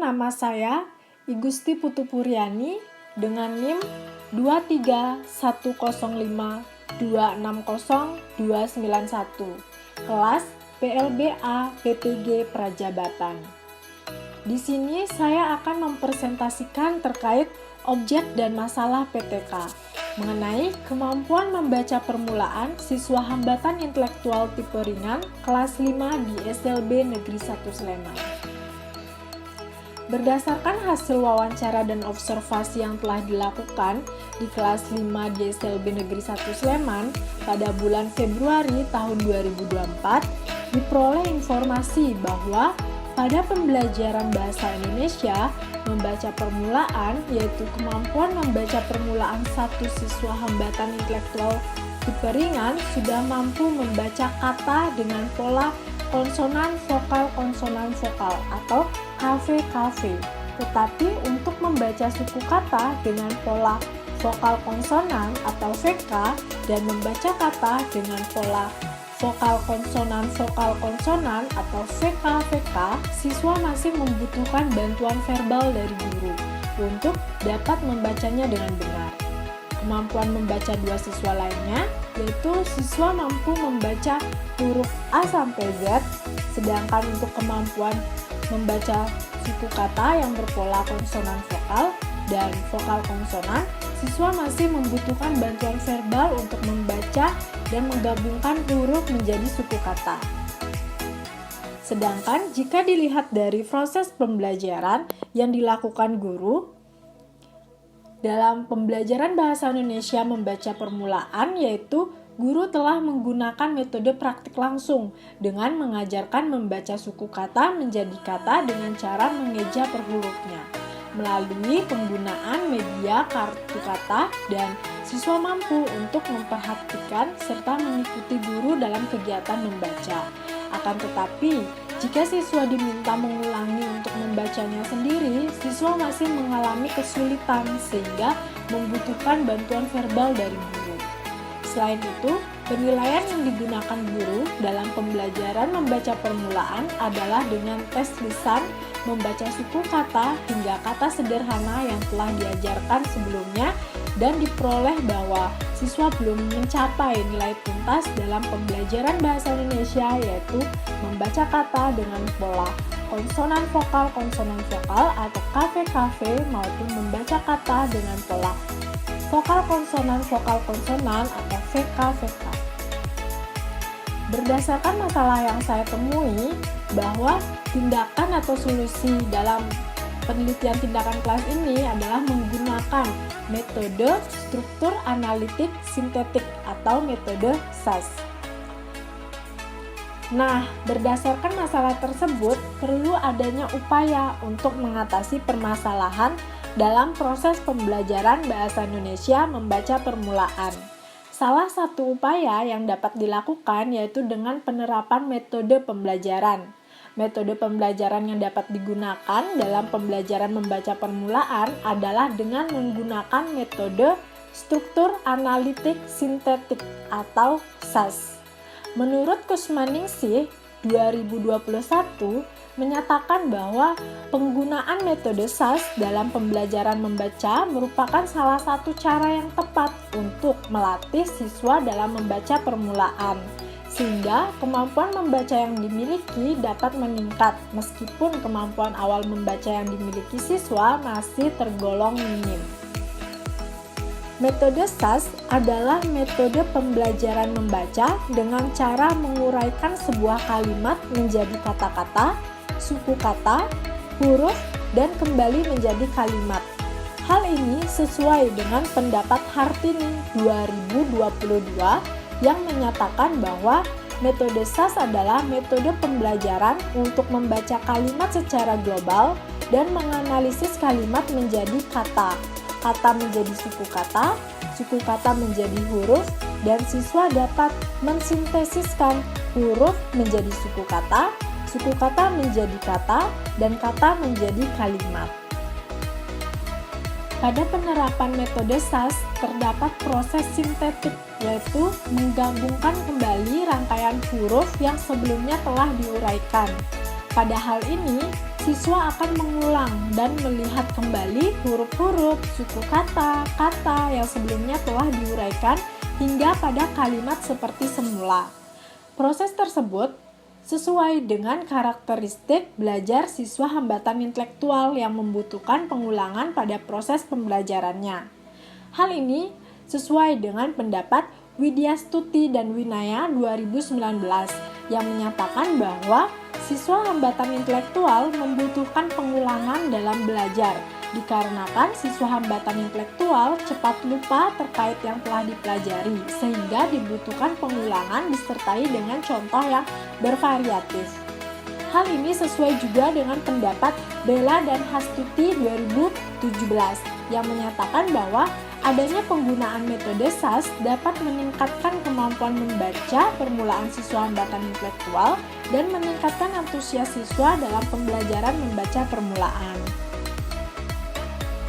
nama saya Igusti Putu Puryani dengan NIM 23105260291, kelas PLBA PPG Prajabatan. Di sini saya akan mempresentasikan terkait objek dan masalah PTK mengenai kemampuan membaca permulaan siswa hambatan intelektual tipe ringan kelas 5 di SLB Negeri 1 Sleman. Berdasarkan hasil wawancara dan observasi yang telah dilakukan di kelas 5 di SLB Negeri 1 Sleman pada bulan Februari tahun 2024, diperoleh informasi bahwa pada pembelajaran bahasa Indonesia, membaca permulaan, yaitu kemampuan membaca permulaan satu siswa hambatan intelektual tipe ringan sudah mampu membaca kata dengan pola konsonan vokal atau KV-KV. Tetapi untuk membaca suku kata dengan pola vokal konsonan atau VK dan membaca kata dengan pola vokal konsonan atau VK-VK, siswa masih membutuhkan bantuan verbal dari guru untuk dapat membacanya dengan benar. Kemampuan membaca dua siswa lainnya, yaitu siswa mampu membaca huruf A sampai Z, sedangkan untuk kemampuan membaca suku kata yang berpola konsonan vokal dan vokal konsonan, siswa masih membutuhkan bantuan verbal untuk membaca dan menggabungkan huruf menjadi suku kata. Sedangkan jika dilihat dari proses pembelajaran yang dilakukan guru, dalam pembelajaran bahasa Indonesia membaca permulaan, yaitu guru telah menggunakan metode praktik langsung dengan mengajarkan membaca suku kata menjadi kata dengan cara mengeja per hurufnya melalui penggunaan media kartu kata, dan siswa mampu untuk memperhatikan serta mengikuti guru dalam kegiatan membaca. Akan tetapi, jika siswa diminta mengulangi untuk membacanya sendiri, siswa masih mengalami kesulitan sehingga membutuhkan bantuan verbal dari guru. Selain itu, penilaian yang digunakan guru dalam pembelajaran membaca permulaan adalah dengan tes lisan, membaca suku kata hingga kata sederhana yang telah diajarkan sebelumnya, dan diperoleh bahwa siswa belum mencapai nilai tuntas dalam pembelajaran bahasa Indonesia, yaitu membaca kata dengan pola konsonan vokal atau KV-KV maupun membaca kata dengan pola vokal konsonan atau VK-VK. Berdasarkan masalah yang saya temui, bahwa tindakan atau solusi dalam penelitian tindakan kelas ini adalah menggunakan metode struktur analitik sintetik atau metode SAS. Nah, berdasarkan masalah tersebut, perlu adanya upaya untuk mengatasi permasalahan dalam proses pembelajaran bahasa Indonesia membaca permulaan. Salah satu upaya yang dapat dilakukan yaitu dengan penerapan metode pembelajaran. Metode pembelajaran yang dapat digunakan dalam pembelajaran membaca permulaan adalah dengan menggunakan metode struktur analitik sintetik atau SAS. Menurut Kusmaningsih 2021 menyatakan bahwa penggunaan metode SAS dalam pembelajaran membaca merupakan salah satu cara yang tepat untuk melatih siswa dalam membaca permulaan, sehingga kemampuan membaca yang dimiliki dapat meningkat meskipun kemampuan awal membaca yang dimiliki siswa masih tergolong minim. Metode SAS adalah metode pembelajaran membaca dengan cara menguraikan sebuah kalimat menjadi kata-kata, suku kata, huruf, dan kembali menjadi kalimat. Hal ini sesuai dengan pendapat Hartini 2022 yang menyatakan bahwa metode SAS adalah metode pembelajaran untuk membaca kalimat secara global dan menganalisis kalimat menjadi kata, kata menjadi suku kata menjadi huruf, dan siswa dapat mensintesiskan huruf menjadi suku kata menjadi kata, dan kata menjadi kalimat. Pada penerapan metode SAS, terdapat proses sintetik, yaitu menggabungkan kembali rangkaian huruf yang sebelumnya telah diuraikan. Pada hal ini, siswa akan mengulang dan melihat kembali huruf-huruf, suku kata, kata yang sebelumnya telah diuraikan hingga pada kalimat seperti semula. Proses tersebut sesuai dengan karakteristik belajar siswa hambatan intelektual yang membutuhkan pengulangan pada proses pembelajarannya. Hal ini sesuai dengan pendapat Widya Stuti dan Winaya 2019 yang menyatakan bahwa siswa hambatan intelektual membutuhkan pengulangan dalam belajar dikarenakan siswa hambatan intelektual cepat lupa terkait yang telah dipelajari sehingga dibutuhkan pengulangan disertai dengan contoh yang bervariatif. Hal ini sesuai juga dengan pendapat Bella dan Hastuti 2017 yang menyatakan bahwa adanya penggunaan metode SAS dapat meningkatkan kemampuan membaca permulaan siswa hambatan intelektual dan meningkatkan antusias siswa dalam pembelajaran membaca permulaan.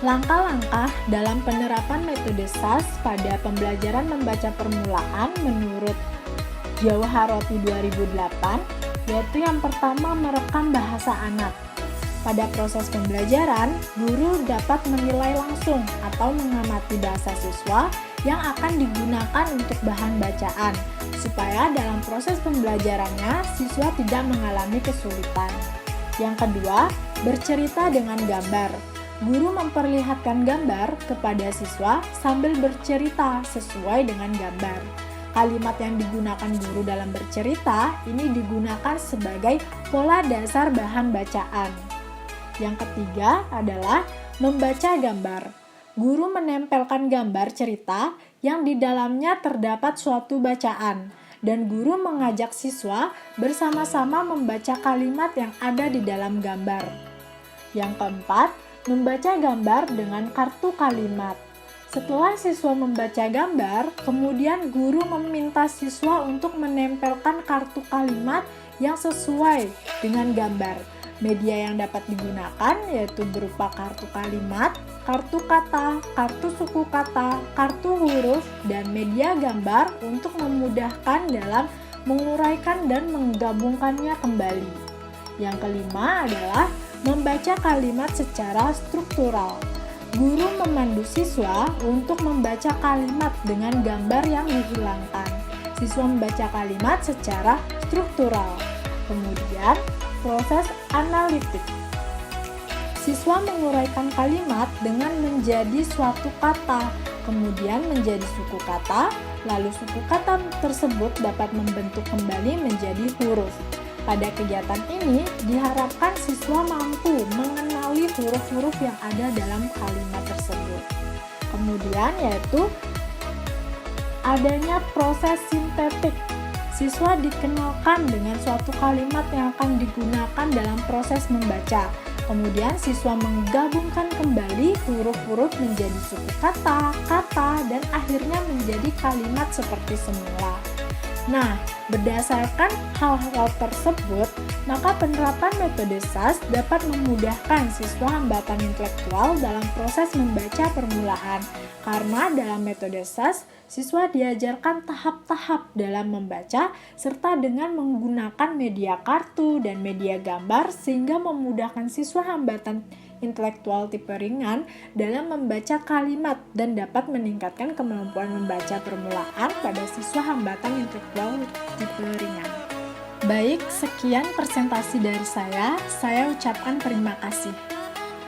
Langkah-langkah dalam penerapan metode SAS pada pembelajaran membaca permulaan menurut Jauharothi 2008 yaitu yang pertama merekam bahasa anak. Pada proses pembelajaran, guru dapat menilai langsung atau mengamati bahasa siswa yang akan digunakan untuk bahan bacaan, supaya dalam proses pembelajarannya siswa tidak mengalami kesulitan. Yang kedua, bercerita dengan gambar. Guru memperlihatkan gambar kepada siswa sambil bercerita sesuai dengan gambar. Kalimat yang digunakan guru dalam bercerita ini digunakan sebagai pola dasar bahan bacaan. Yang ketiga adalah membaca gambar. Guru menempelkan gambar cerita yang di dalamnya terdapat suatu bacaan, dan guru mengajak siswa bersama-sama membaca kalimat yang ada di dalam gambar. Yang keempat, membaca gambar dengan kartu kalimat. Setelah siswa membaca gambar, kemudian guru meminta siswa untuk menempelkan kartu kalimat yang sesuai dengan gambar. Media yang dapat digunakan yaitu berupa kartu kalimat, kartu kata, kartu suku kata, kartu huruf, dan media gambar untuk memudahkan dalam menguraikan dan menggabungkannya kembali. Yang kelima adalah membaca kalimat secara struktural. Guru memandu siswa untuk membaca kalimat dengan gambar yang dihilangkan. Siswa membaca kalimat secara struktural. Kemudian, proses analitik. Siswa menguraikan kalimat dengan menjadi suatu kata, kemudian menjadi suku kata, lalu suku kata tersebut dapat membentuk kembali menjadi huruf. Pada kegiatan ini, diharapkan siswa mampu mengenali huruf-huruf yang ada dalam kalimat tersebut. Kemudian yaitu adanya proses sintetik. Siswa dikenalkan dengan suatu kalimat yang akan digunakan dalam proses membaca. Kemudian siswa menggabungkan kembali huruf-huruf menjadi suku kata, kata, dan akhirnya menjadi kalimat seperti semula. Nah, berdasarkan hal-hal tersebut, maka penerapan metode SAS dapat memudahkan siswa hambatan intelektual dalam proses membaca permulaan. Karena dalam metode SAS, siswa diajarkan tahap-tahap dalam membaca serta dengan menggunakan media kartu dan media gambar sehingga memudahkan siswa hambatan intelektual tipe ringan dalam membaca kalimat dan dapat meningkatkan kemampuan membaca permulaan pada siswa hambatan intelektual tipe ringan. Baik, sekian presentasi dari saya ucapkan terima kasih.